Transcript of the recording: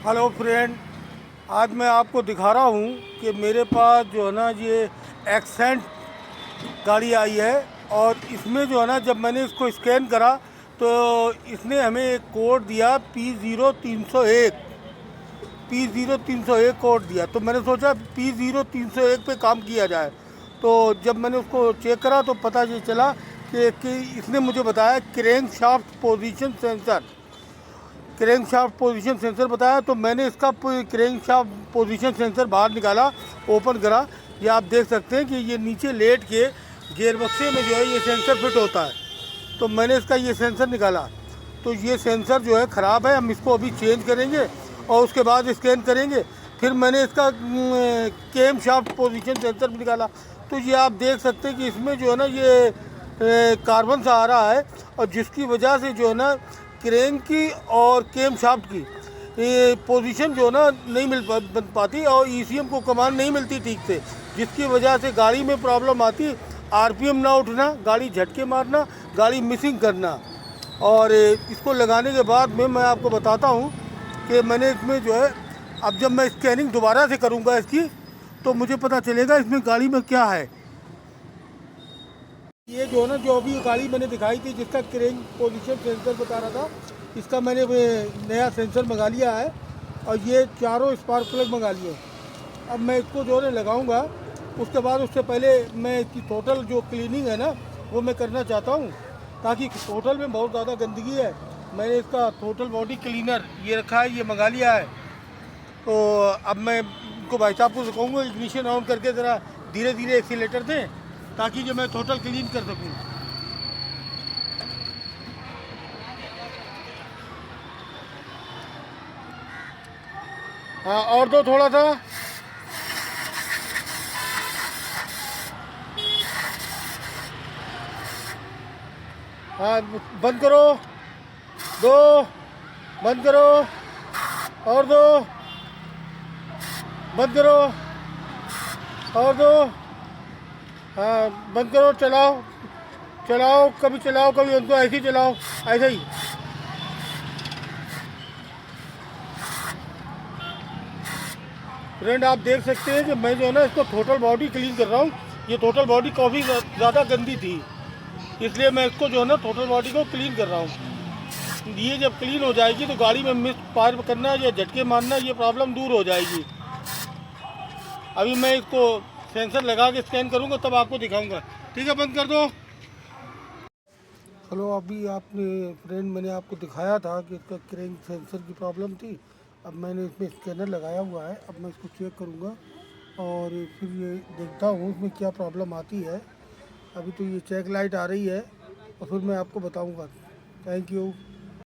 Hello friend, आज मैं आपको दिखा रहा हूँ कि मेरे पास जो है ना ये एक्सेंट गाड़ी आई है। और इसमें जो है ना जब मैंने इसको स्कैन करा तो इसने हमें एक कोड दिया P0301। P0301 कोड दिया तो मैंने सोचा P0301 पे काम किया जाए। तो जब मैंने उसको चेक करा तो पता ये चला कि इसने मुझे बताया crank shaft position sensor. Crank shaft position sensor बताया तो मैंने इसका क्रैंक शाफ्ट पोजीशन सेंसर बाहर निकाला, ओपन करा। ये आप देख सकते हैं कि ये नीचे लेट के गियर बक्से में जो है ये सेंसर फिट होता है। तो मैंने इसका ये सेंसर निकाला तो ये सेंसर जो है ख़राब है। हम इसको अभी चेंज करेंगे और उसके बाद स्कैन करेंगे। फिर मैंने इसका कैम शाफ्ट पोजीशन सेंसर भी निकाला तो ये आप देख सकते हैं कि इसमें जो है ना ये कार्बन सा आ रहा है। और जिसकी वजह से जो है ना क्रेन की और केम शाफ्ट की ये पोजीशन जो है ना नहीं बन पाती और ईसीएम को कमांड नहीं मिलती ठीक से, जिसकी वजह से गाड़ी में प्रॉब्लम आती। आरपीएम ना उठना, गाड़ी झटके मारना, गाड़ी मिसिंग करना। और इसको लगाने के बाद में मैं आपको बताता हूँ कि मैंने इसमें जो है अब जब मैं स्कैनिंग दोबारा से करूँगा इसकी तो मुझे पता चलेगा इसमें गाड़ी में क्या है। ये जो है ना जो अभी गाड़ी मैंने दिखाई थी जिसका क्रेन पोजीशन सेंसर बता रहा था, इसका मैंने नया सेंसर मंगा लिया है और ये चारों स्पार्क प्लग मंगा लिए। अब मैं इसको जो है लगाऊंगा, उसके बाद उससे पहले मैं इसकी टोटल जो क्लीनिंग है ना वो मैं करना चाहता हूँ, ताकि टोटल में बहुत ज़्यादा गंदगी है। मैंने इसका टोटल बॉडी क्लीनर ये रखा है, ये मंगा लिया है। तो अब मैं इनको भाई साहब को कहूँगा इग्निशन ऑन करके ज़रा धीरे धीरे एक्सीलेटर दें ताकि जो मैं टोटल क्लीन कर सकूँ। हाँ, और दो थोड़ा सा। हाँ, बंद करो। दो, बंद करो। और दो, बंद करो। और दो। हाँ, बंद करो। चलाओ, चलाओ, कभी चलाओ कभी उनको ऐसे ही चलाओ, ऐसे ही। फ्रेंड, आप देख सकते हैं कि मैं जो है ना इसको टोटल बॉडी क्लीन कर रहा हूँ। ये टोटल बॉडी काफ़ी ज़्यादा गंदी थी, इसलिए मैं इसको जो है ना टोटल बॉडी को क्लीन कर रहा हूँ। ये जब क्लीन हो जाएगी तो गाड़ी में मिस पार करना या झटके मारना ये प्रॉब्लम दूर हो जाएगी। अभी मैं इसको सेंसर लगा के स्कैन करूँगा तब आपको दिखाऊँगा। ठीक है, बंद कर दो। हेलो, अभी आपने फ्रेंड मैंने आपको दिखाया था कि इसका क्रैंक सेंसर की प्रॉब्लम थी। अब मैंने इसमें स्कैनर लगाया हुआ है, अब मैं इसको चेक करूँगा और फिर ये देखता हूँ इसमें क्या प्रॉब्लम आती है। अभी तो ये चेक लाइट आ रही है और फिर मैं आपको बताऊँगा। Thank you.